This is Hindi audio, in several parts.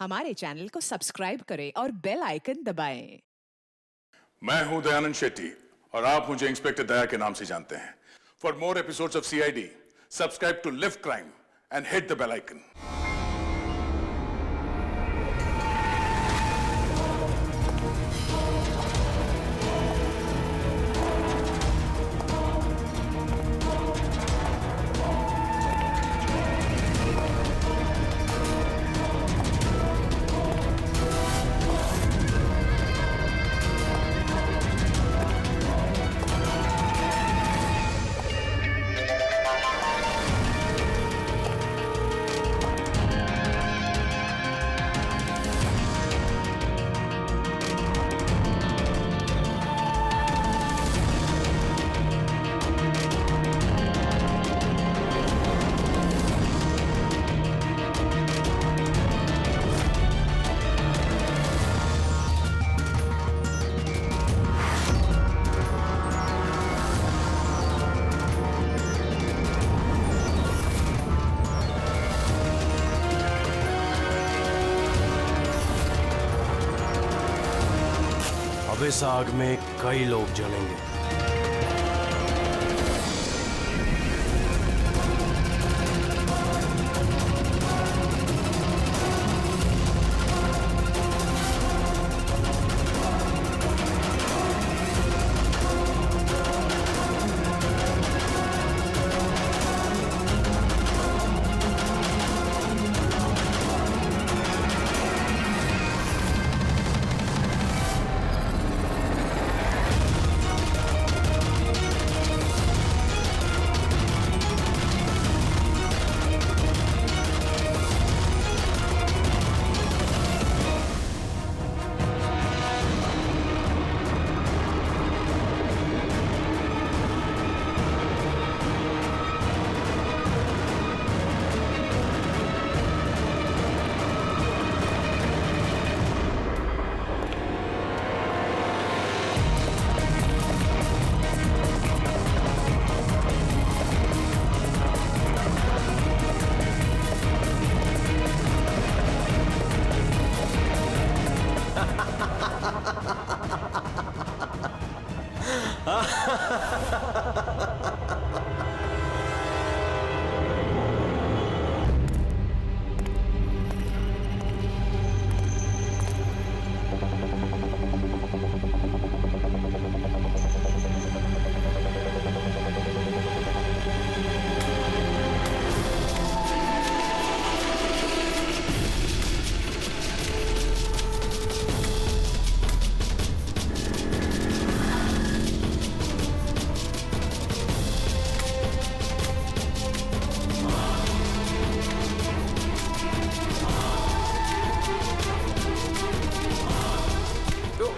हमारे चैनल को सब्सक्राइब करें और बेल आइकन दबाएं। मैं हूं दयानंद शेट्टी और आप मुझे इंस्पेक्टर दया के नाम से जानते हैं। For more episodes of CID, subscribe to lift crime and hit the bell icon. अब इस आग में कई लोग जलेंगे।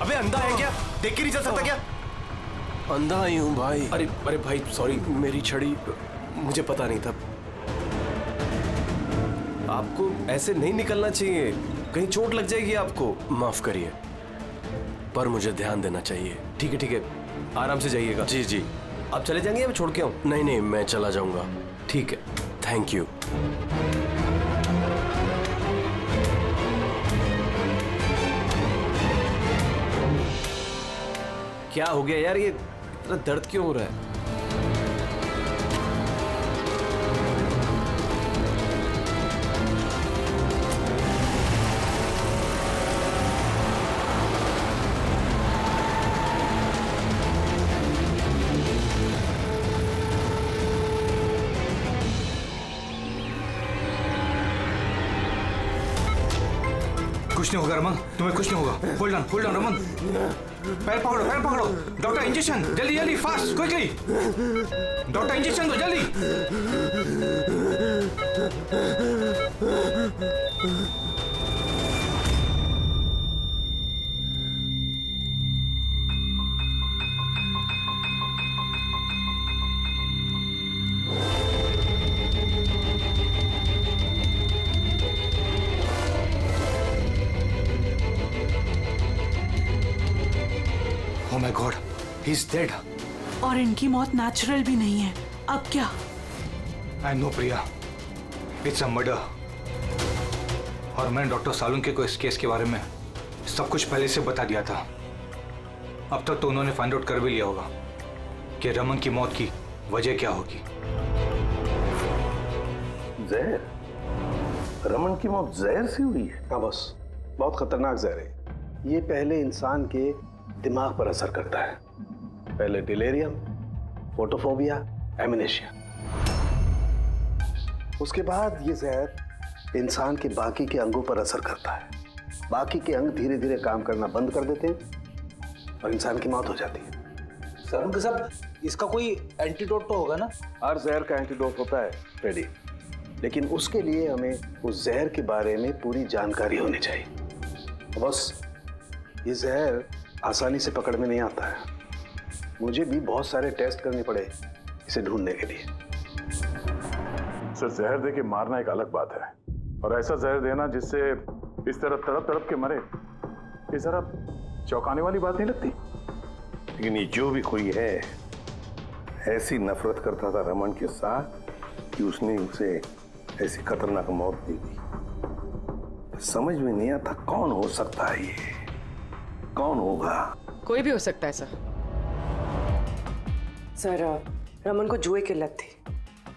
अबे अंधा है क्या? देख के नहीं चल सकता क्या? अंधा ही हूं भाई। अरे भाई सॉरी, मेरी छड़ी मुझे पता नहीं था। आपको ऐसे नहीं निकलना चाहिए, कहीं चोट लग जाएगी आपको। माफ करिए, पर मुझे ध्यान देना चाहिए। ठीक है, आराम से जाइएगा। जी जी। आप चले जाएंगे या मैं छोड़ के आऊं? नहीं, मैं चला जाऊंगा। ठीक है, थैंक यू। क्या हो गया यार? ये इतना दर्द क्यों हो रहा है? कुछ नहीं होगा रमन, तुम्हें कुछ नहीं होगा। Hold on Raman. पैर पकड़ो। डॉक्टर इंजेक्शन, जल्दी फास्ट, क्विकली। डॉक्टर इंजेक्शन दो जल्दी। Oh my God, he's dead. और इनकी मौत नेचुरल भी नहीं है। अब क्या? I know, Priya. It's a murder. और मैंने डॉक्टर सालुंके को इस केस के बारे में सब कुछ पहले से बता दिया था। अब तक तो उन्होंने फाइंड आउट कर भी लिया होगा कि रमन की मौत की वजह क्या होगी। जहर? रमन की मौत जहर से हुई है? हाँ बस, बहुत खतरनाक जहर है। ये पहले इंसान के दिमाग पर असर करता है। पहले डिलेरियम, फोटोफोबिया, एमनेशिया। उसके बाद ये जहर इंसान के बाकी के अंगों पर असर करता है। बाकी के अंग धीरे धीरे काम करना बंद कर देते हैं और इंसान की मौत हो जाती है। सर साहब, इसका कोई एंटीडोट तो होगा ना? हर जहर का एंटीडोट होता है फ्रेडी, लेकिन उसके लिए हमें उस जहर के बारे में पूरी जानकारी होनी चाहिए। बस ये जहर आसानी से पकड़ में नहीं आता है। मुझे भी बहुत सारे टेस्ट करने पड़े इसे ढूंढने के लिए। सर, जहर दे के मारना एक अलग बात है, और ऐसा जहर देना जिससे इस तरह तड़प तड़प के मरे, ये जरा चौंकाने वाली बात नहीं लगती? लेकिन ये जो भी कोई है, ऐसी नफरत करता था रमन के साथ कि उसने उसे ऐसी खतरनाक मौत दे दी। समझ में नहीं आता कौन हो सकता है ये, कौन होगा? कोई भी हो सकता है सर, रमन को जुए की लत थी।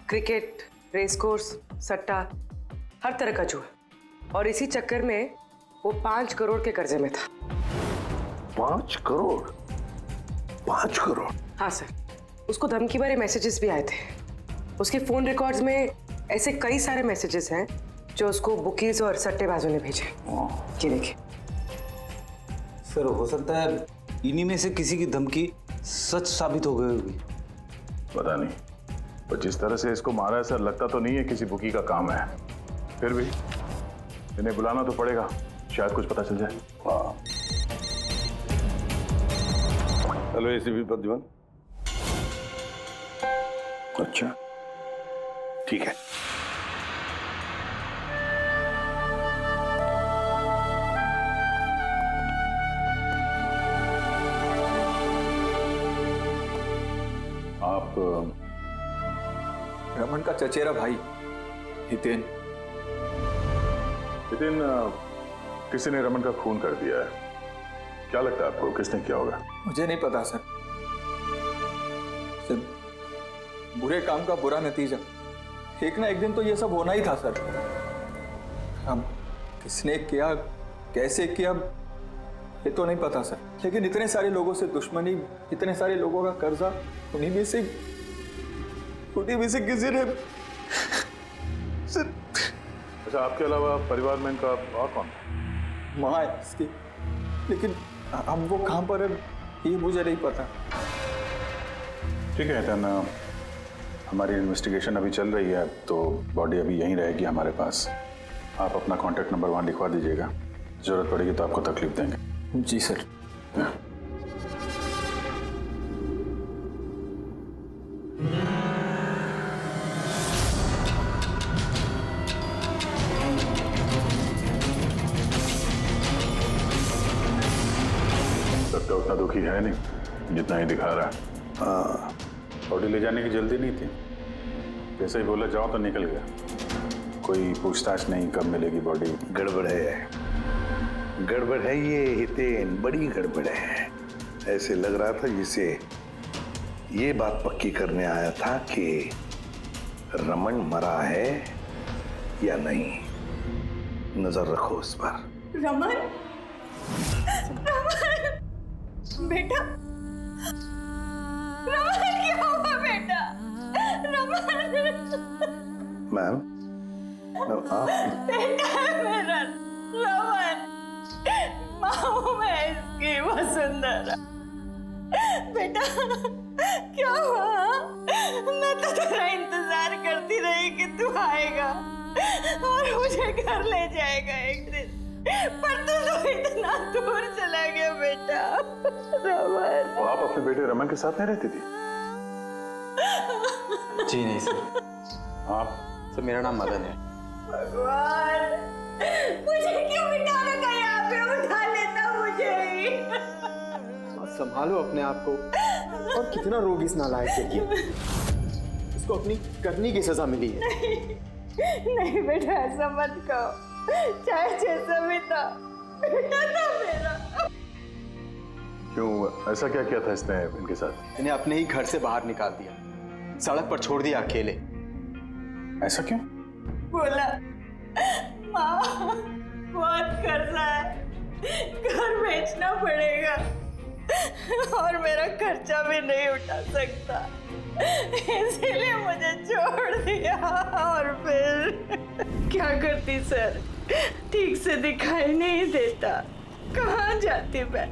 क्रिकेट, रेस कोर्स, सट्टा, हर तरह का जुआ, और इसी चक्कर में वो 5 करोड़ के कर्जे में था। 5 करोड़? 5 करोड़? हाँ सर, उसको धमकी भरे मैसेजेस भी आए थे। उसके फोन रिकॉर्ड्स में ऐसे कई सारे मैसेजेस हैं जो उसको बुकीज और सट्टेबाजों ने भेजे। ये देखिए सर, हो सकता है इन्हीं में से किसी की धमकी सच साबित हो गई होगी। पता नहीं, पर जिस तरह से इसको मारा है सर, लगता तो नहीं है किसी बुकी का काम है। फिर भी इन्हें बुलाना तो पड़ेगा, शायद कुछ पता चल जाए। हाँ। Hello ACP Pradyuman. अच्छा, ठीक है। आप रमन का चचेरा भाई हितेन। हितेन, किसी ने रमन का खून कर दिया है। क्या लगता है आपको, किसने किया होगा? मुझे नहीं पता सर, बुरे काम का बुरा नतीजा। एक ना एक दिन तो ये सब होना ही था सर। हम किसने किया, कैसे किया, ये तो नहीं पता सर, लेकिन इतने सारे लोगों से दुश्मनी, इतने सारे लोगों का कर्जा, उन्हीं में से किसी ने अच्छा, आपके अलावा परिवार में इनका और कौन? माँ है इसकी, लेकिन अब वो कहाँ पर है ये मुझे नहीं पता। ठीक है हितेन, हमारी इन्वेस्टिगेशन अभी चल रही है, तो बॉडी अभी यहीं रहेगी हमारे पास। आप अपना कॉन्टैक्ट नंबर वहाँ लिखवा दीजिएगा, जरूरत पड़ेगी तो आपको तकलीफ देंगे। जी सर। सबका उतना दुखी है नहीं जितना ही दिखा रहा है। हाँ, बॉडी ले जाने की जल्दी नहीं थी, जैसे ही बोला जाओ तो निकल गया। कोई पूछताछ नहीं कब मिलेगी बॉडी। गड़बड़ है, गड़बड़ है ये हितेन, बड़ी गड़बड़ है। ऐसे लग रहा था जिसे ये बात पक्की करने आया था कि रमन मरा है या नहीं। नजर रखो उस पर। रमन, रमन बेटा, रमन क्या हुआ बेटा? रमन। मैम, आप बेटा मेरा रमन, माँ मैं इसकी वसुंधरा। बेटा क्या हुआ? मैं तो तेरा इंतजार करती रही कि तू आएगा और मुझे घर ले जाएगा एक दिन, पर तू तो इतना दूर चला गया बेटा। रमन, तो आप अपने बेटे रमन के साथ नहीं रहती थी? जी नहीं सर। आप? सर मेरा नाम मदन है। भगवान, मुझे क्यों बिठा रखा यहाँ पे? उठा लेता मुझे ही। संभालो अपने आप को। और कितना रोग इस नालायक के लिए, इसको अपनी करनी की सजा मिली है। नहीं बेटा, ऐसा मत कहो। चाहे जैसा भी था, बेटा था मेरा। क्यों, ऐसा क्या किया था इसने इनके साथ? इन्हें अपने ही घर से बाहर निकाल दिया, सड़क पर छोड़ दिया अकेले। ऐसा क्यों? बोला माँ बहुत कर्जा है, घर बेचना पड़ेगा और मेरा खर्चा भी नहीं उठा सकता, इसीलिए मुझे छोड़ दिया। और फिर क्या करती सर, ठीक से दिखाई नहीं देता, कहाँ जाती मैं,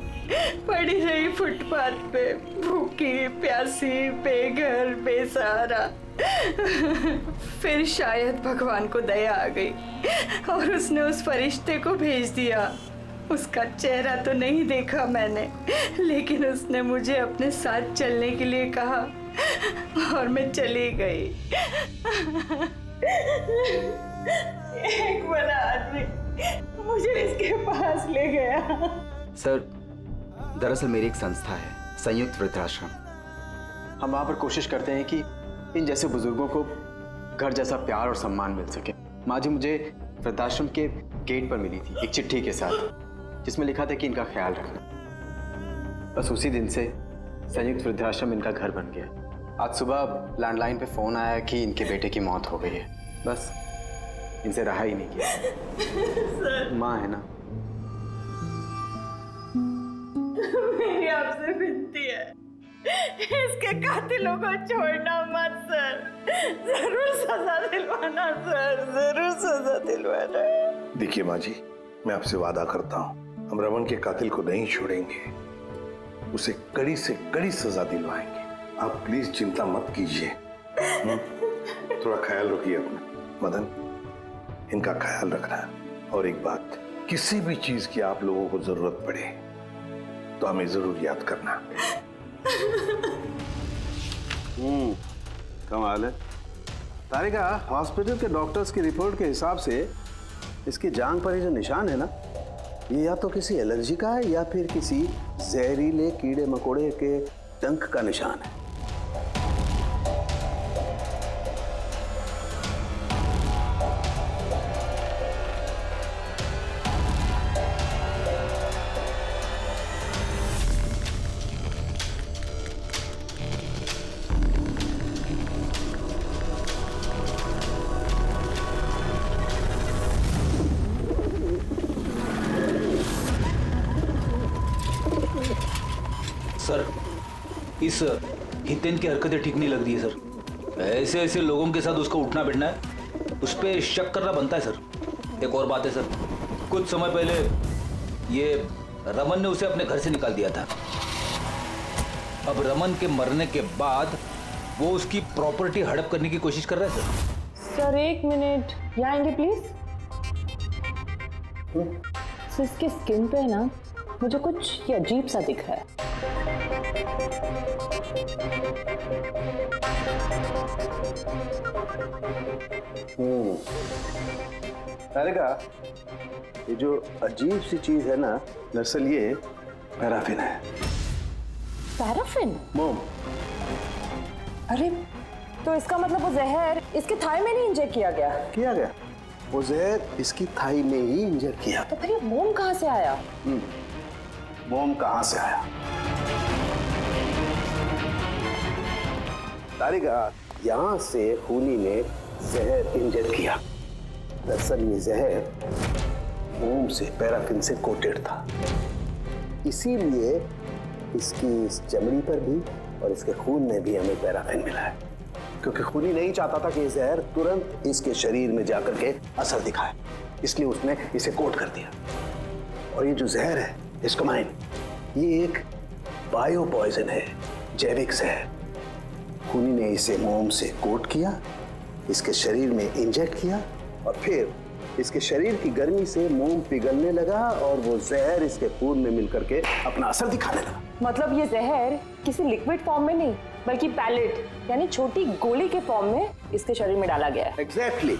पड़ी रही फुटपाथ पे, भूखी प्यासी, बेघर बेसहारा। फिर शायद भगवान को दया आ गई और उसने उस फरिश्ते को भेज दिया। उसका चेहरा तो नहीं देखा मैंने, लेकिन उसने मुझे अपने साथ चलने के लिए कहा और मैं चली गई। एक बड़ा आदमी मुझे इसके पास ले गया। सर, दरअसल मेरी एक संस्था है, संयुक्त वृद्धाश्रम। हम वहाँ पर कोशिश करते हैं कि इन जैसे बुजुर्गों को घर जैसा प्यार और सम्मान मिल सके। माँ जी मुझे वृद्धाश्रम के गेट पर मिली थी एक चिट्ठी के साथ, जिसमें लिखा था कि इनका ख्याल रखना। बस उसी दिन से संयुक्त वृद्धाश्रम इनका घर बन गया। आज सुबह लैंडलाइन पे फोन आया कि इनके बेटे की मौत हो गई है। बस इनसे रहा ही नहीं गया। माँ है ना। मेरी आपसे विनती है, इसके कातिलों को छोड़ना मत सर, जरूर सजा दिलवाना सर, जरूर सजा दिलवाना। देखिए माँ जी, मैं आपसे वादा करता हूँ, हम रमन के कातिल को नहीं छोड़ेंगे, उसे कड़ी से कड़ी सजा दिलवाएंगे। आप प्लीज चिंता मत कीजिए। थोड़ा ख्याल रखिए अपना। मदन, इनका ख्याल रखना। और एक बात, किसी भी चीज की आप लोगों को जरूरत पड़े तो हमें जरूर याद करना। कमाल है। तारिका, हॉस्पिटल के डॉक्टर्स की रिपोर्ट के हिसाब से इसकी जांघ पर ये जो निशान है ना, ये या तो किसी एलर्जी का है या फिर किसी जहरीले कीड़े मकोड़े के डंक का निशान है। सर, इस हितेन की हरकतें ठीक नहीं लग रही है सर। ऐसे ऐसे लोगों के साथ उसका उठना बैठना है, उस पर शक करना बनता है सर। एक और बात है सर, कुछ समय पहले ये रमन ने उसे अपने घर से निकाल दिया था। अब रमन के मरने के बाद वो उसकी प्रॉपर्टी हड़प करने की कोशिश कर रहा है सर। सर एक मिनट, यहाँ आएंगे प्लीज। सर इसके स्किन पे ना मुझे कुछ ये अजीब सा दिख रहा है। तारिका, ये जो अजीब सी चीज है ना, दरअसल ये पैराफिन है। पैराफिन? मोम। अरे तो इसका मतलब वो जहर इसके थाई में नहीं इंजेक्ट किया गया? किया गया, वो जहर इसकी थाई में ही इंजेक्ट किया। तो फिर ये मोम कहाँ से आया? मोम कहाँ से आया? तारिका, यहाँ से खूनी ने जहर इंजेक्ट किया। दरअसल ये जहर मोम से, पैराफिन से कोटेड था, इसीलिए इसकी इस चमड़ी पर भी और इसके खून में भी हमें पैराफिन मिला है। क्योंकि खूनी नहीं चाहता था कि ये जहर तुरंत इसके शरीर में जाकर के असर दिखाए, इसलिए उसने इसे कोट कर दिया। और ये जो जहर है, इसको माइन, ये एक बायो पॉइजन है, जैविक जहर। खूनी ने इसे मोम से कोट किया, इसके शरीर में इंजेक्ट किया और फिर इसके शरीर की गर्मी से मोम पिघलने लगा और वो जहर इसके खून में मिलकर के अपना असर दिखाने लगा। मतलब ये जहर किसी लिक्विड फॉर्म में नहीं, बल्कि पैलेट यानी छोटी गोली के फॉर्म में इसके शरीर में डाला गया है। एग्जैक्टली।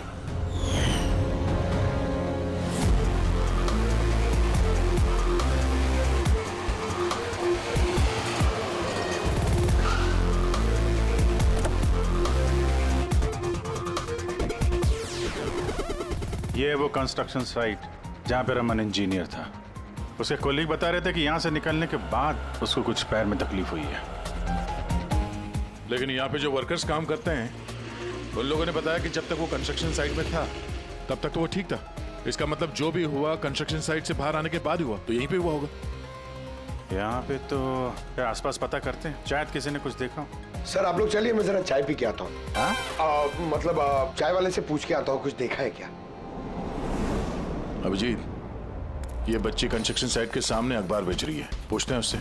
ये वो कंस्ट्रक्शन साइट जहाँ पे रमन इंजीनियर था। उसके कोलीग बता रहे थे कि यहाँ से निकलने के बाद उसको कुछ पैर में तकलीफ हुई है। लेकिन यहाँ पे जो वर्कर्स काम करते हैं उन लोगों ने बताया कि जब तक वो कंस्ट्रक्शन साइट में था तब तक तो वो ठीक था। इसका मतलब जो भी हुआ कंस्ट्रक्शन साइट से बाहर आने के बाद हुआ, तो यहीं पे हुआ होगा। यहाँ पे तो आसपास पता करते हैं, शायद किसी ने कुछ देखा हो। सर आप लोग चलिए, मैं जरा चाय पी के आता हूँ। मतलब चाय वाले से पूछ के आता हूँ कुछ देखा है क्या। अभिजीत, ये बच्ची कंस्ट्रक्शन साइट के सामने अखबार बेच रही है, पूछते हैं उससे।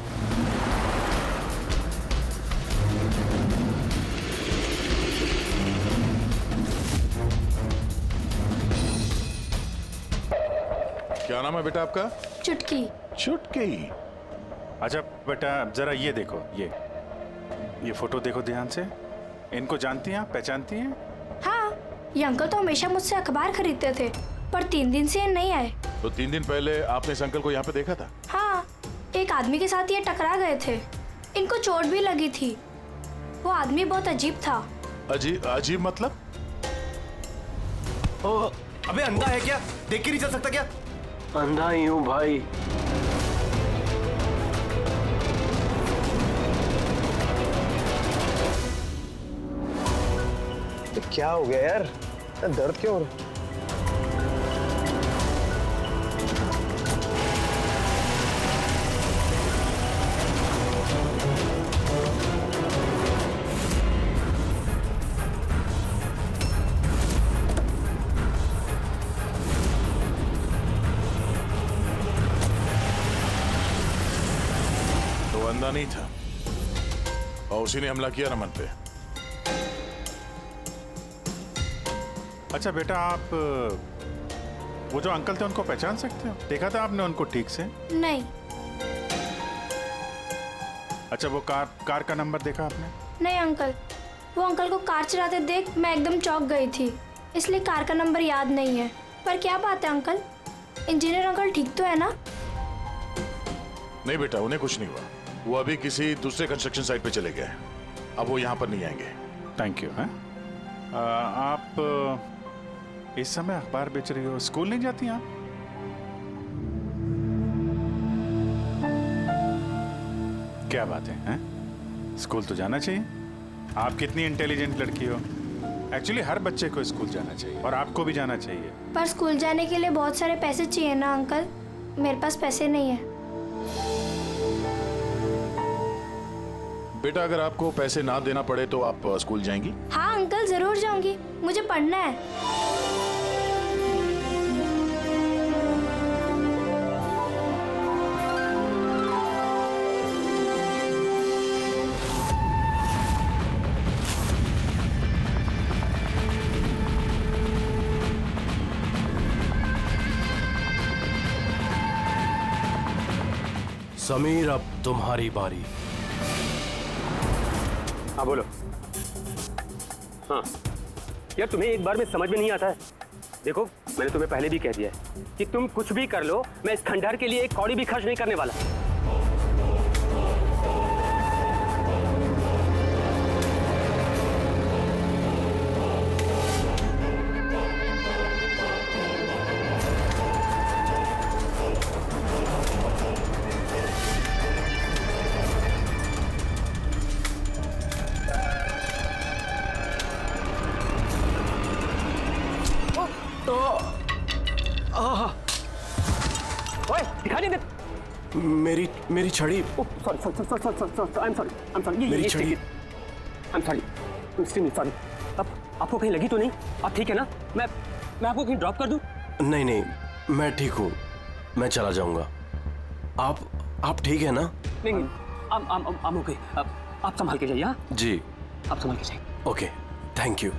क्या नाम है बेटा आपका? चुटकी। चुटकी। अच्छा बेटा जरा ये देखो, ये फोटो देखो ध्यान से। इनको जानती हैं आप, पहचानती हैं? हाँ, ये अंकल तो हमेशा मुझसे अखबार खरीदते थे, पर 3 दिन से ये नहीं आए। तो 3 दिन पहले आपने इस अंकल को यहाँ पे देखा था? हाँ, एक आदमी के साथ ये टकरा गए थे। इनको चोट भी लगी थी। वो आदमी बहुत अजीब था। अजीब मतलब? ओ, अबे अंधा है क्या? देख के नहीं चल सकता क्या? अंधा ही हूँ भाई। क्या हो गया यार, दर्द क्यों हो रहा है? तो अंधा नहीं था और उसी ने हमला किया रमन पे। अच्छा बेटा, आप वो जो अंकल थे उनको पहचान सकते हो? देखा था आपने उनको ठीक से? नहीं। अच्छा वो कार का नंबर देखा आपने? नहीं अंकल, वो अंकल को कार चलाते देख मैं एकदम चौंक गई थी, इसलिए कार का नंबर याद नहीं है। पर क्या बात है अंकल, इंजीनियर अंकल ठीक तो है ना? नहीं बेटा, उन्हें कुछ नहीं हुआ। वो अभी किसी दूसरे कंस्ट्रक्शन साइट पे चले गए, अब वो यहाँ पर नहीं आएंगे। Thank you. हैं आप इस समय अखबार बेच रही हो, स्कूल नहीं जाती आप? क्या बात है, हैं? स्कूल तो जाना चाहिए। आप कितनी इंटेलिजेंट लड़की हो। एक्चुअली हर बच्चे को स्कूल जाना चाहिए और आपको भी जाना चाहिए। पर स्कूल जाने के लिए बहुत सारे पैसे चाहिए ना अंकल, मेरे पास पैसे नहीं है। बेटा अगर आपको पैसे ना देना पड़े तो आप स्कूल जाएंगी? हाँ अंकल जरूर जाऊंगी, मुझे पढ़ना है। समीर अब तुम्हारी बारी। हाँ बोलो। हाँ यार, तुम्हें एक बार में समझ में नहीं आता है। देखो मैंने तुम्हें पहले भी कह दिया है कि तुम कुछ भी कर लो, मैं इस खंडहर के लिए एक कौड़ी भी खर्च नहीं करने वाला। ओए दिखाई नहीं दे। मेरी छड़ी। Sorry I am sorry. मेरी छड़ी। I am sorry. अब आपको कहीं लगी तो नहीं? आप ठीक है ना? मैं आपको कहीं ड्रॉप कर दूं? नहीं, मैं ठीक हूँ, मैं चला जाऊंगा। आप ठीक है ना? नहीं, I'm okay। आप संभाल के जाइए। हाँ जी, आप संभाल के जाइए। Okay, thank you.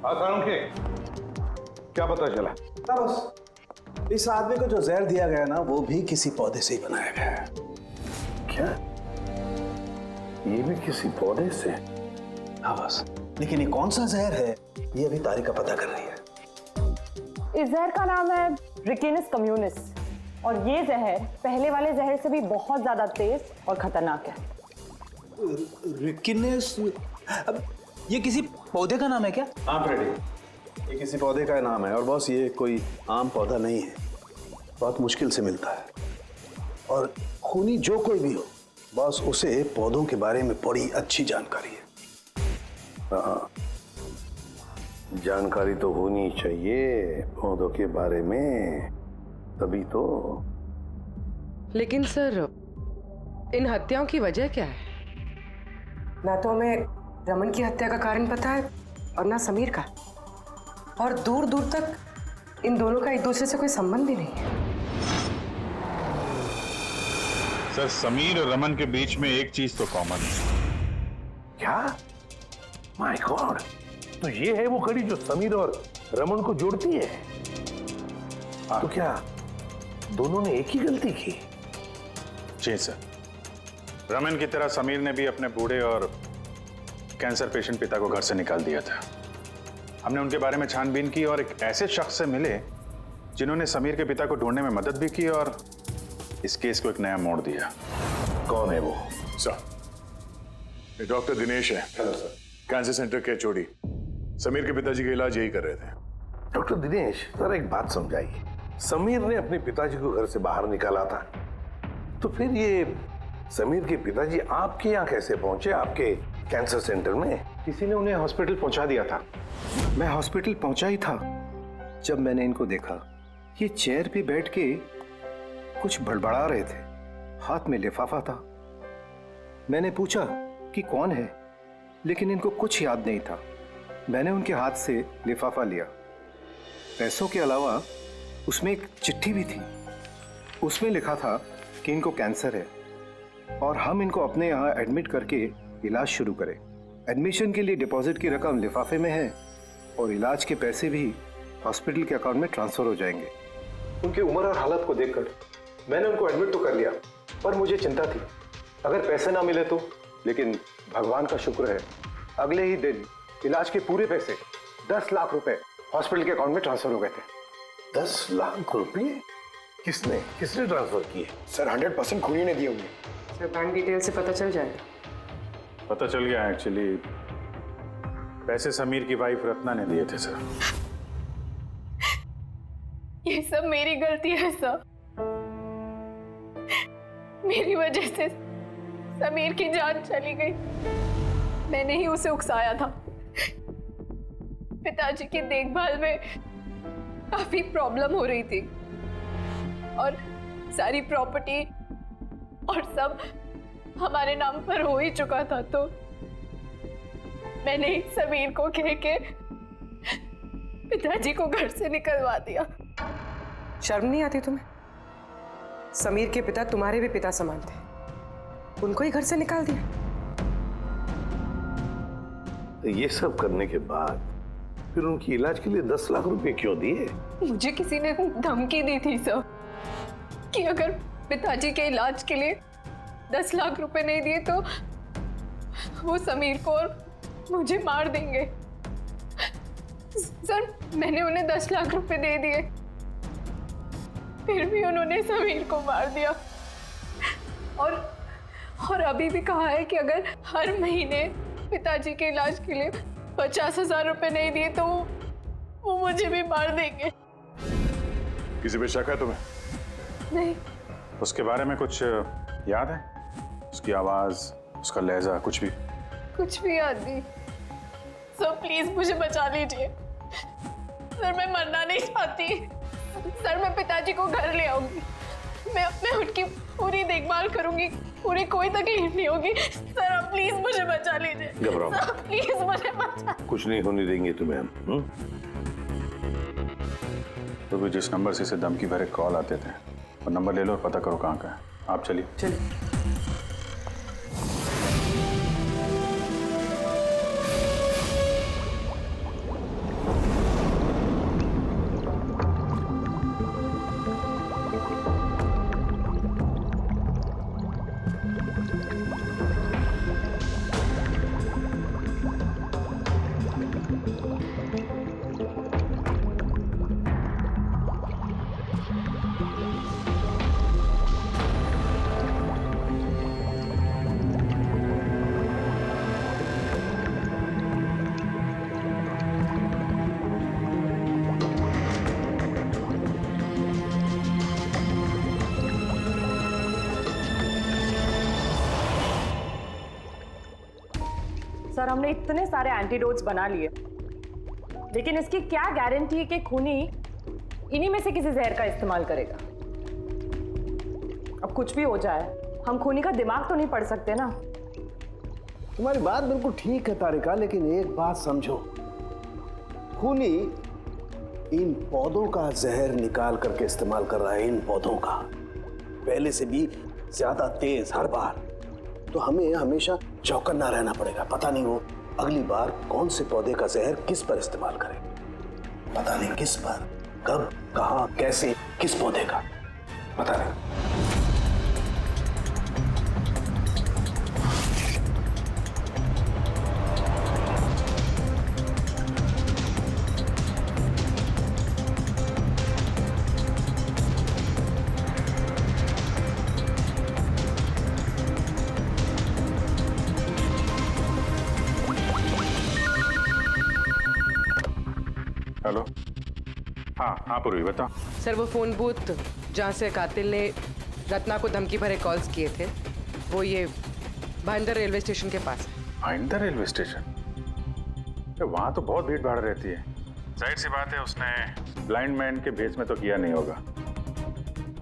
आसान के क्या पता चला? बस इस आदमी को जो जहर दिया गया ना वो भी किसी पौधे से ही बनाया गया है। क्या? ये भी किसी पौधे से? हाँ बस, लेकिन ये कौन सा जहर है ये अभी तारिका पता कर रही है। इस जहर का नाम है रिकिनस कम्युनिस और ये जहर पहले वाले जहर से भी बहुत ज्यादा तेज और खतरनाक है। रिकिनस? अब ये किसी पौधे का नाम है क्या? हाँ फ्रेडी, ये किसी पौधे का नाम है और बॉस ये कोई आम पौधा नहीं है, बहुत मुश्किल से मिलता है और खूनी जो कोई भी हो बॉस उसे पौधों के बारे में बड़ी अच्छी जानकारी है। हाँ, जानकारी तो होनी चाहिए पौधों के बारे में, तभी तो। लेकिन सर इन हत्याओं की वजह क्या है? ना तो हमें रमन की हत्या का कारण पता है और ना समीर का, और दूर दूर तक इन दोनों का एक दूसरे से कोई संबंध ही नहीं है। सर समीर और रमन के बीच में एक चीज तो कॉमन है। क्या? माय गॉड, तो ये है वो कड़ी जो समीर और रमन को जोड़ती है। तो क्या दोनों ने एक ही गलती की? जी सर, रमन की तरह समीर ने भी अपने बूढ़े और कैंसर पेशेंट पिता को घर से निकाल दिया था। हमने उनके बारे में छानबीन की और एक ऐसे शख्स से मिले जिन्होंने समीर के पिता को ढूंढने में मदद भी की और इस केस को एक नया मोड़ दिया। कौन है वो? सर, ये डॉक्टर दिनेश है। Hello sir. कैंसर सेंटर के चोरी। समीर के पिताजी का इलाज यही कर रहे थे। डॉक्टर दिनेश, सर एक बात समझाइए। समीर ने अपने पिताजी को घर से बाहर निकाला था, तो फिर ये समीर के पिताजी आपके यहाँ कैसे पहुंचे, आपके कैंसर सेंटर में? किसी ने उन्हें हॉस्पिटल पहुंचा दिया था। मैं हॉस्पिटल पहुंचा ही था जब मैंने इनको देखा। ये चेयर पे बैठ के कुछ बड़बड़ा रहे थे, हाथ में लिफाफा था। मैंने पूछा कि कौन है, लेकिन इनको कुछ याद नहीं था। मैंने उनके हाथ से लिफाफा लिया। पैसों के अलावा उसमें एक चिट्ठी भी थी। उसमें लिखा था कि इनको कैंसर है और हम इनको अपने यहाँ एडमिट करके इलाज शुरू करें। एडमिशन के लिए डिपॉजिट की रकम लिफाफे में है और इलाज के पैसे भी हॉस्पिटल के अकाउंट में ट्रांसफर हो जाएंगे। उनकी उम्र और हालत को देखकर मैंने उनको एडमिट तो कर लिया, पर मुझे चिंता थी अगर पैसे ना मिले तो। लेकिन भगवान का शुक्र है अगले ही दिन इलाज के पूरे पैसे 10 लाख रुपए हॉस्पिटल के अकाउंट में ट्रांसफर हो गए थे। 10 लाख रुपए? किसने ट्रांसफर किए? सर 100% खूनी ने दिए होंगे। सर बैंक डिटेल से पता चल जाएगा। पता चल गया एक्चुअली पैसे समीर की वाइफ रत्ना ने दिए थे सर। ये सब मेरी गलती है सर। मेरी वजह से समीर की जान चली गई। मैंने ही उसे उकसाया था। पिताजी की देखभाल में काफी प्रॉब्लम हो रही थी और सारी प्रॉपर्टी और सब हमारे नाम पर हो ही चुका था, तो मैंने ही समीर को कह के पिताजी को घर से निकलवा दिया। शर्म नहीं आती तुम्हें? समीर के पिता तुम्हारे भी पिता समान थे, उनको ही घर से निकाल दिया। ये सब करने के बाद फिर उनकी इलाज के लिए 10 लाख रुपए क्यों दिए? मुझे किसी ने धमकी दी थी सर कि अगर पिताजी के इलाज के लिए 10 लाख रुपए नहीं दिए तो वो समीर को और मुझे मार देंगे। सर मैंने उन्हें 10 लाख रुपए दे दिए, फिर भी उन्होंने समीर को मार दिया और अभी भी कहा है कि अगर हर महीने पिताजी के इलाज के लिए 50,000 रुपए नहीं दिए तो वो मुझे भी मार देंगे। किसी पे शक है तुम्हें? नहीं। उसके बारे में कुछ याद है? उसकी आवाज, उसका लहजा, कुछ भी याद नहीं। सर प्लीज मुझे बचा लीजिए। सर मैं मरना नहीं चाहती। सर मैं पिताजी को घर ले आऊंगी, मैं उनकी पूरी देखभाल करूंगी, पूरी कोई तकलीफ नहीं होगी। सर आप प्लीज मुझे बचा लीजिए। घबराओ सर प्लीज मुझे बचा। कुछ नहीं होने देंगे तुम्हें हम। तो भी जिस नंबर से इसे धमकी भरे कॉल आते थे वो नंबर ले लो और पता करो कहाँ का है। आप चलिए। सर हमने इतने सारे एंटीडोट्स बना लिए, लेकिन इसकी क्या गारंटी है कि खूनी इन्हीं में से किसी जहर का इस्तेमाल करेगा। अब कुछ भी हो जाए, हम खूनी का दिमाग तो नहीं पढ़ सकते ना। तुम्हारी बात बिल्कुल ठीक है तारिका, लेकिन एक बात समझो, खूनी इन पौधों का जहर निकाल करके इस्तेमाल कर रहा है, इन पौधों का पहले से भी ज्यादा तेज हर बार। तो हमें हमेशा चौकन्ना रहना पड़ेगा। पता नहीं वो अगली बार कौन से पौधे का जहर किस पर इस्तेमाल करे, पता नहीं किस पर, कब, कहां, कैसे, किस पौधे का, पता नहीं। हेलो। हाँ पूर्वी बताओ। सर वो फोन बूथ जहाँ से कातिल ने रत्ना को धमकी भरे कॉल्स किए थे, वो ये भाईंदर रेलवे स्टेशन के पास है। Bhayandar railway station? वहाँ तो बहुत भीड़ भाड़ रहती है। जाहिर सी बात है उसने ब्लाइंड मैन के भेस में तो किया नहीं होगा।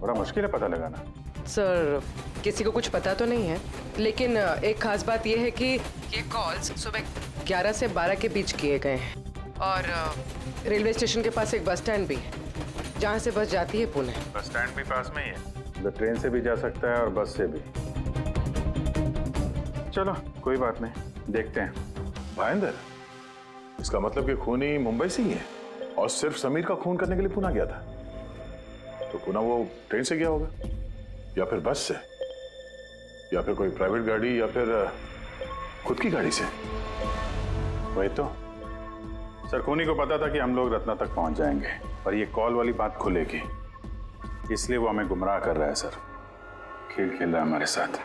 बड़ा मुश्किल है पता लगाना। सर किसी को कुछ पता तो नहीं है, लेकिन एक खास बात यह है कि ये कॉल्स सुबह 11 से 12 के बीच किए गए हैं और रेलवे स्टेशन के पास एक बस स्टैंड भी है जहाँ से बस जाती है पुणे। बस स्टैंड भी पास में ही है, तो ट्रेन से भी जा सकता है और बस से भी। चलो कोई बात नहीं, देखते हैं। भाईंदर, इसका मतलब कि खूनी मुंबई से ही है और सिर्फ समीर का खून करने के लिए पुणे गया था। तो पुणे वो ट्रेन से गया होगा या फिर बस से या फिर कोई प्राइवेट गाड़ी या फिर खुद की गाड़ी से। वही तो सर, खूनी को पता था कि हम लोग रत्ना तक पहुंच जाएंगे और ये कॉल वाली बात खुलेगी, इसलिए वो हमें गुमराह कर रहा है सर। खेल खेल रहा है हमारे साथ।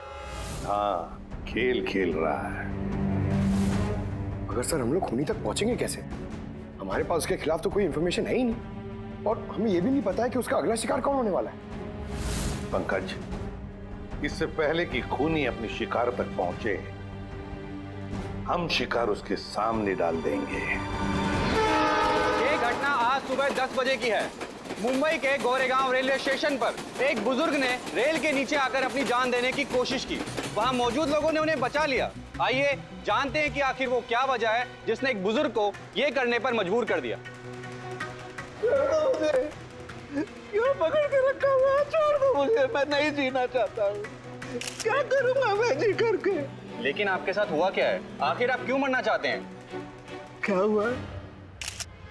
हाँ, खेल खेल रहा है। मगर सर हम लोग खूनी तक पहुंचेंगे कैसे? हमारे पास उसके खिलाफ तो कोई इंफॉर्मेशन है ही नहीं और हमें यह भी नहीं पता है कि उसका अगला शिकार कौन होने वाला है। पंकज, इससे पहले कि खूनी अपनी शिकार तक पहुंचे, हम शिकार उसके सामने डाल देंगे। ये घटना आज सुबह 10 बजे की है। मुंबई के गोरेगांव रेलवे स्टेशन पर एक बुजुर्ग ने रेल के नीचे आकर अपनी जान देने की कोशिश की। वहां मौजूद लोगों ने उन्हें बचा लिया। आइए जानते हैं कि आखिर वो क्या वजह है जिसने एक बुजुर्ग को ये करने पर मजबूर कर दिया। क्यों पकड़ के रखा हुआ? छोड़ दो मुझे, मैं नहीं जीना चाहता हूँ। क्या करूंगा मैं जी करके? लेकिन आपके साथ हुआ क्या है? आखिर आप क्यों मरना चाहते हैं? क्या हुआ?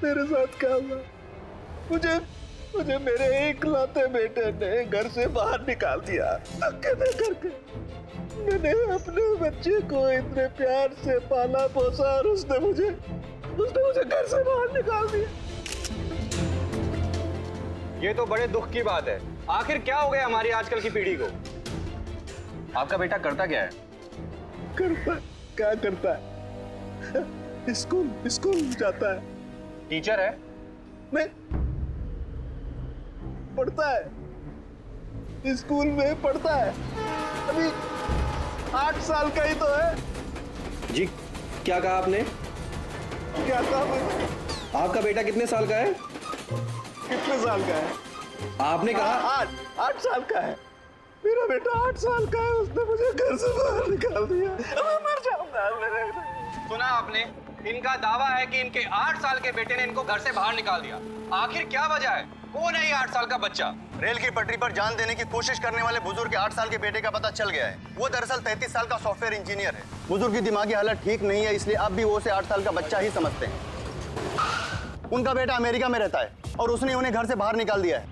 मेरे साथ क्या हुआ? मुझे मेरे इकलौते बेटे ने घर से बाहर निकाल दिया, अकेले करके। मैंने अपने बच्चे को इतने प्यार से पाला पोसा और उसने मुझे घर से बाहर निकाल दिया। ये तो बड़े दुख की बात है। आखिर क्या हो गया हमारी आजकल की पीढ़ी को? आपका बेटा करता क्या है? क्या करता है? स्कूल जाता है। टीचर है? नहीं, पढ़ता है, स्कूल में पढ़ता है। अभी 8 साल का ही तो है। जी क्या कहा आपने? क्या कहा मैंने? आपका बेटा कितने साल का है? कितने साल का है? आपने कहा 8 साल का है। मेरा बेटा 8 साल का है, उसने मुझे घर से बाहर निकाल दिया। मैं मर जाऊंगा। सुना आपने? इनका दावा है कि इनके 8 साल के बेटे ने इनको घर से बाहर निकाल दिया। आखिर क्या वजह है? कौन है ये 8 साल का बच्चा? रेल की पटरी पर जान देने की कोशिश करने वाले बुजुर्ग के 8 साल के बेटे का पता चल गया है। वो दरअसल 33 साल का सॉफ्टवेयर इंजीनियर है। बुजुर्ग की दिमागी हालत ठीक नहीं है, इसलिए अब भी वो उसे 8 साल का बच्चा ही समझते हैं। उनका बेटा अमेरिका में रहता है और उसने उन्हें घर से बाहर निकाल दिया है।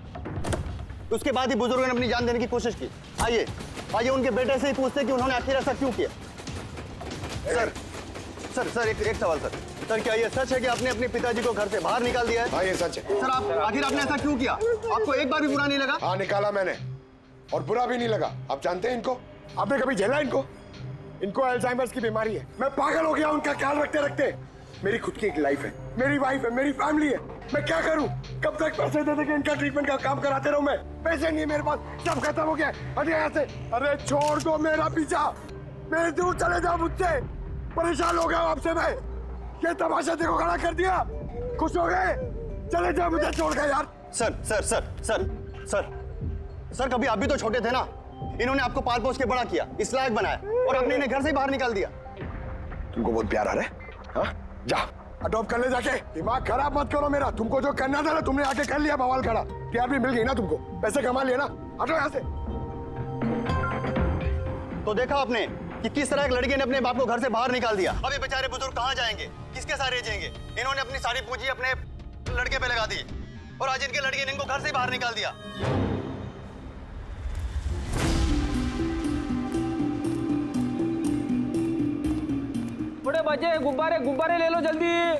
उसके बाद ही बुजुर्ग ने अपनी जान देने की कोशिश की। आइए उनके बेटे से ही पूछते हैं कि उन्होंने आखिर ऐसा क्यों किया। सर एक सवाल सर, क्या ये सच है कि आपने अपने पिताजी को घर से बाहर निकाल दिया है? हाँ ये सच है। सर आखिर आपने ऐसा क्यों किया? आपको एक बार भी बुरा नहीं लगा? हाँ निकाला मैंने और बुरा भी नहीं लगा। आप जानते हैं इनको? आपने कभी झेला इनको? इनको अल्जाइमर्स की बीमारी है। मैं पागल हो गया उनका ख्याल रखते रखते। मेरी खुद की एक लाइफ है, मेरी वाइफ है, मेरी फैमिली है। मैं क्या करूं? कब तक पैसे दे के इनका ट्रीटमेंट का काम कराते रहूं? मैं पैसे नहीं मेरे पास, सब खत्म हो गया। अरे यहाँ से, अरे छोड़ दो मेरा पीछा, मेरे दूर चले जाओ मुझसे। परेशान हो गया हूं आपसे मैं। ये तमाशा देखो खड़ा कर दिया। खुश हो गए? चले जाओ मुझे छोड़ गए यार। Sir sir sir sir sir sir कभी आप भी तो छोटे थे ना। इन्होंने आपको पाल पोस के बड़ा किया, इस लायक बनाया और आपने इन्हें घर से ही बाहर निकाल दिया। तुमको बहुत प्यार आ रहा है? हाँ? जा अडॉप्ट कर ले जाके। दिमाग खराब मत करो मेरा। तुमको जो करना था ना तुमने आके कर लिया बवाल खड़ा। टीआरपी मिल गई ना तुमको, पैसे कमा लिए ना। हटो यहाँ से। तो देखा आपने कि किस तरह एक लड़के ने अपने बाप को घर से बाहर निकाल दिया। अब ये बेचारे बुजुर्ग कहाँ जाएंगे, किसके साथ रहेंगे? इन्होंने अपनी सारी पूंजी अपने लड़के पे लगा दी और आज इनके लड़के ने इनको घर से बाहर निकाल दिया। बड़े बच्चे गुब्बारे गुब्बारे ले लो जल्दी।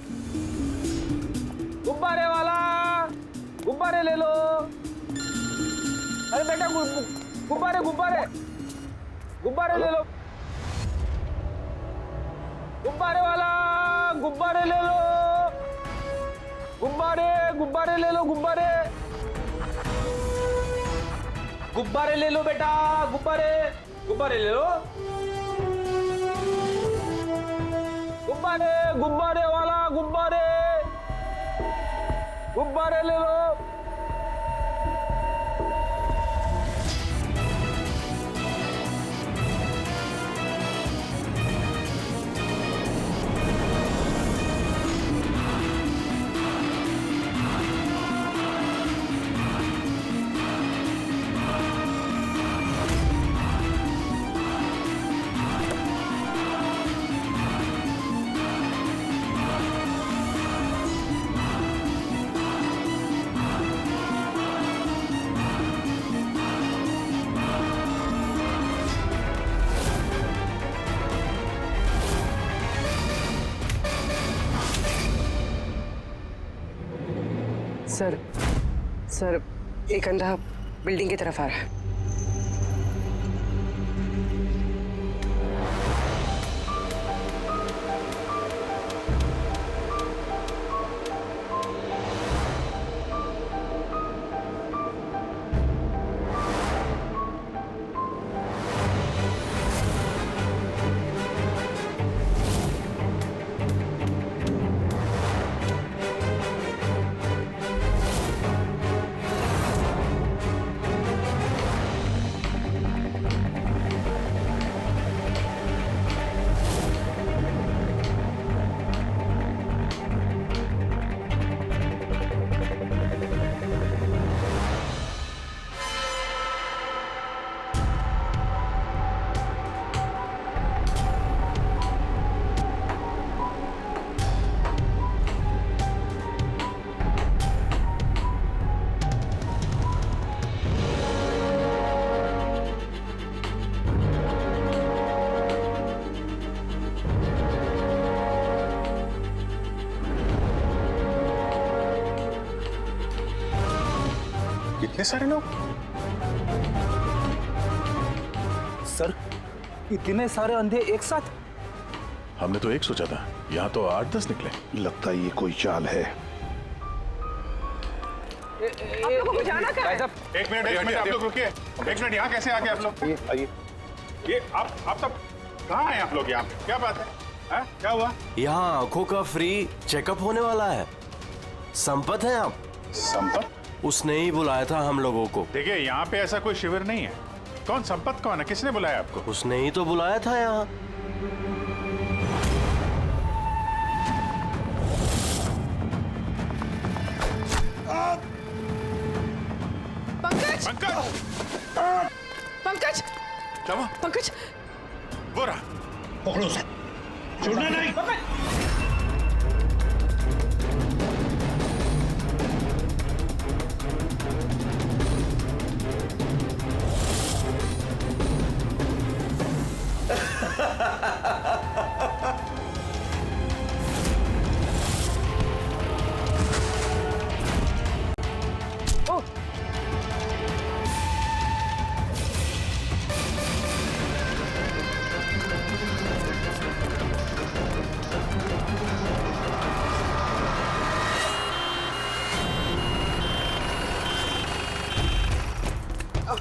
गुब्बारे वाला गुब्बारे ले लो। अरे बेटा गुब्बारे गुब्बारे गुब्बारे ले लो। गुब्बारे वाला गुब्बारे ले लो। गुब्बारे गुब्बारे ले लो। गुब्बारे गुब्बारे ले लो बेटा। गुब्बारे गुब्बारे ले लो। गुब्बारे गुब्बारे वाला गुब्बारे गुब्बारे ले लो। सर एक अंधा बिल्डिंग की तरफ आ रहा है। इतने सारे लोग? सर इतने सारे अंधे एक साथ? हमने तो एक सोचा था, यहाँ तो 8-10 निकले। लगता है ये कोई चाल है। आप लोगों को जाना कहाँ है? एक मिनट आप लोग रुकिए। एक मिनट, यहाँ कैसे आ गए आप लोग? आइए। ये आप सब कहाँ हैं आप लोग? यहाँ पे क्या बात है? क्या हुआ? यहाँ आंखों का फ्री चेकअप होने वाला है। संपत है आप? संपत? उसने ही बुलाया था हम लोगों को। देखिए यहाँ पे ऐसा कोई शिविर नहीं है। कौन संपत कौन है? किसने बुलाया आपको? उसने ही तो बुलाया था यहाँ। पंकज पंकज पंकज क्या हुआ? पंकज वो रहा। पकड़ो उसे। छोड़ना नहीं।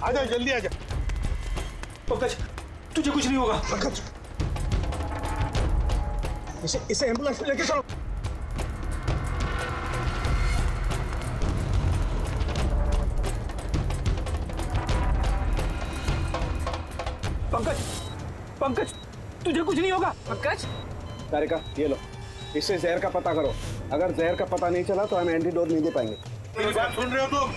आजा जल्दी आजा। पंकज तुझे कुछ नहीं होगा। पंकज इसे एम्बुलेंस में लेके चलो। पंकज, पंकज, तुझे कुछ नहीं होगा। पंकज, तारिका, ये लो, इससे जहर का पता करो। अगर जहर का पता नहीं चला तो हम एंटीडोट नहीं दे पाएंगे। मेरी बात सुन रहे हो तुम?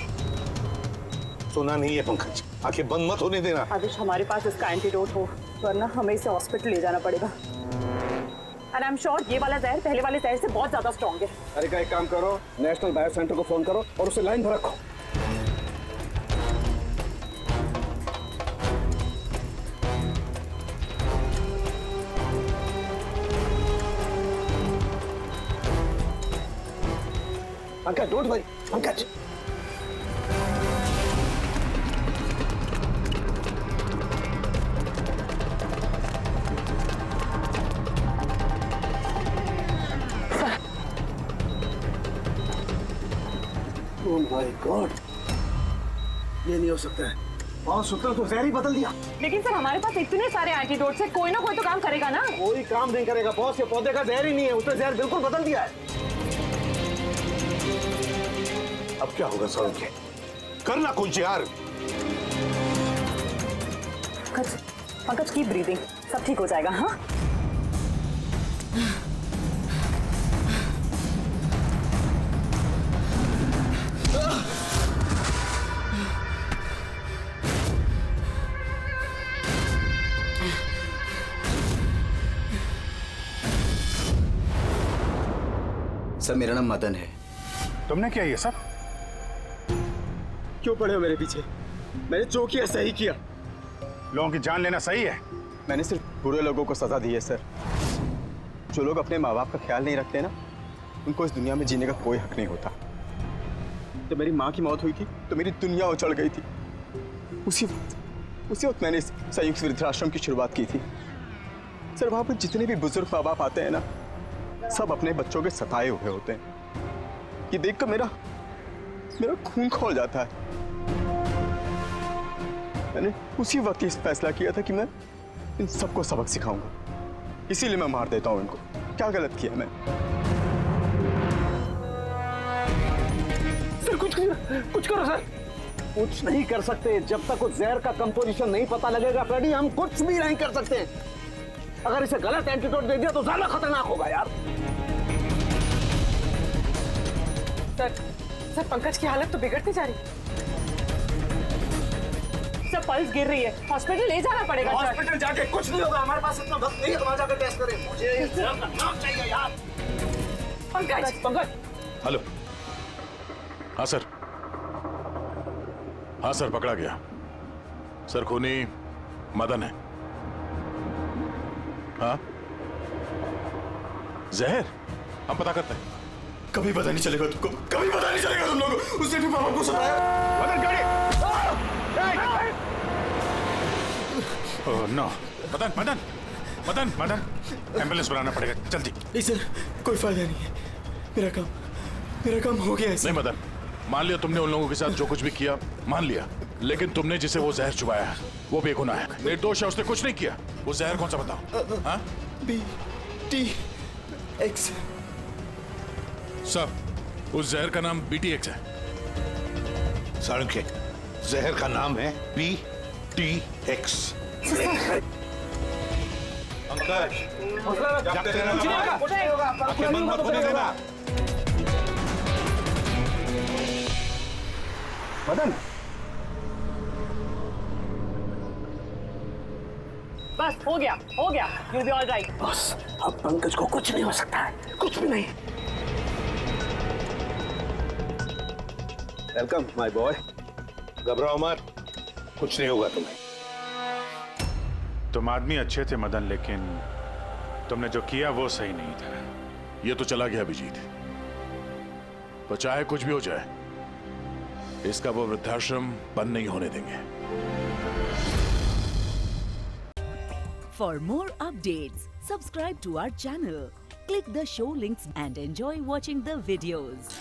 सुना नहीं है पंकज, आंखें बंद मत होने देना। आदिश, हमारे पास इसका एंटीडोट हो, वरना हमें इसे हॉस्पिटल ले जाना पड़ेगा। एंड आई एम श्योर ये वाला जहर पहले वाले जहर से बहुत ज्यादा स्ट्रॉन्ग है। तारिका, एक काम करो, नेशनल बायो सेंटर को फोन करो और उसे लाइन पर रखो। Pankaj, don't worry, Pankaj. Oh my God, ये नहीं हो सकता है। और सूत्र तो जहर ही बदल दिया। लेकिन सर, हमारे पास इतने सारे एंटीडोट से कोई ना कोई तो काम करेगा ना। कोई काम नहीं करेगा बॉस, ये पौधे का जहर ही नहीं है, उसने जहर बिल्कुल बदल दिया है। अब क्या होगा सर? करना कुछ यार। पंकज, पंकज, कीप ब्रीदिंग, सब ठीक हो जाएगा। हाँ, सर, मेरा नाम मदन है। तुमने क्या ये सब? क्यों पड़े हो मेरे पीछे? मैंने जो किया सही किया। लोगों की जान लेना सही है? मैंने सिर्फ बुरे लोगों को सजा दी है सर। जो लोग अपने माँ बाप का ख्याल नहीं रखते ना, उनको इस दुनिया में जीने का कोई हक नहीं होता। जब मेरी माँ की मौत हुई थी तो मेरी दुनिया उछल गई थी। उसी वक्त मैंने इस संयुक्त वृद्धाश्रम की शुरुआत की थी। सर, वहाँ पर जितने भी बुजुर्ग माँ बाप आते हैं ना, सब अपने बच्चों के सताए हुए होते हैं। ये देखकर मेरा खून खौल जाता है। मैंने उसी वक्त ये फैसला किया था कि मैं इन सबको सबक सिखाऊंगा, इसीलिए मैं मार देता हूं इनको। क्या गलत किया मैं? सर, कुछ करो सर। कुछ नहीं कर सकते जब तक उस जहर का कंपोजिशन नहीं पता लगेगा फ्रेडी, हम कुछ भी नहीं कर सकते। अगर इसे गलत एंटीडोट दे दिया तो ज्यादा खतरनाक होगा यार। सर, पंकज की हालत तो बिगड़ती जा रही है। सर, पल्स गिर रही है, हॉस्पिटल ले जाना पड़ेगा। हॉस्पिटल जाके कुछ नहीं होगा, हमारे पास इतना वक्त नहीं है तुम्हारा जाकर टेस्ट करें। मुझे इस जहर का नाम चाहिए यार। पंकज, हेलो। हाँ सर, हाँ सर, पकड़ा गया। सर, खूनी मदन है। हाँ, जहर हम पता करते हैं। कभी पता नहीं चलेगा तुमको, कभी पता नहीं चलेगा तुम लोगों को। उसने भी पापा को सताया। मदन, गाड़ी! Oh no! Madan, Madan, Madan, Madan, ambulance बुलाना पड़ेगा, जल्दी। नहीं सर, कोई फायदा नहीं है। मेरा काम हो गया है। नहीं मदन, मान लिया तुमने उन लोगों के साथ जो कुछ भी किया, मान लिया, लेकिन तुमने जिसे वो जहर चुबाया है वो बेगुनाह है, निर्दोष है, उसने कुछ नहीं किया। वो जहर कौन सा बताओ? हाँ? BTX। सब, उस जहर का नाम BTX है। सारंग, जहर का नाम है BTX। पंकज, आंखें बंद मत होने देना। मदन, बस हो गया, you'll be all right। बस अब पंकज को कुछ नहीं हो सकता है, कुछ भी नहीं। Welcome my boy. घबराओ मत, कुछ नहीं होगा तुम्हें। तुम आदमी अच्छे थे मदन, लेकिन तुमने जो किया वो सही नहीं था। ये तो चला गया अभिजीत, तो चाहे कुछ भी हो जाए, इसका वो वृद्धाश्रम बंद नहीं होने देंगे। For more updates, subscribe to our channel, click the show links and enjoy watching the videos.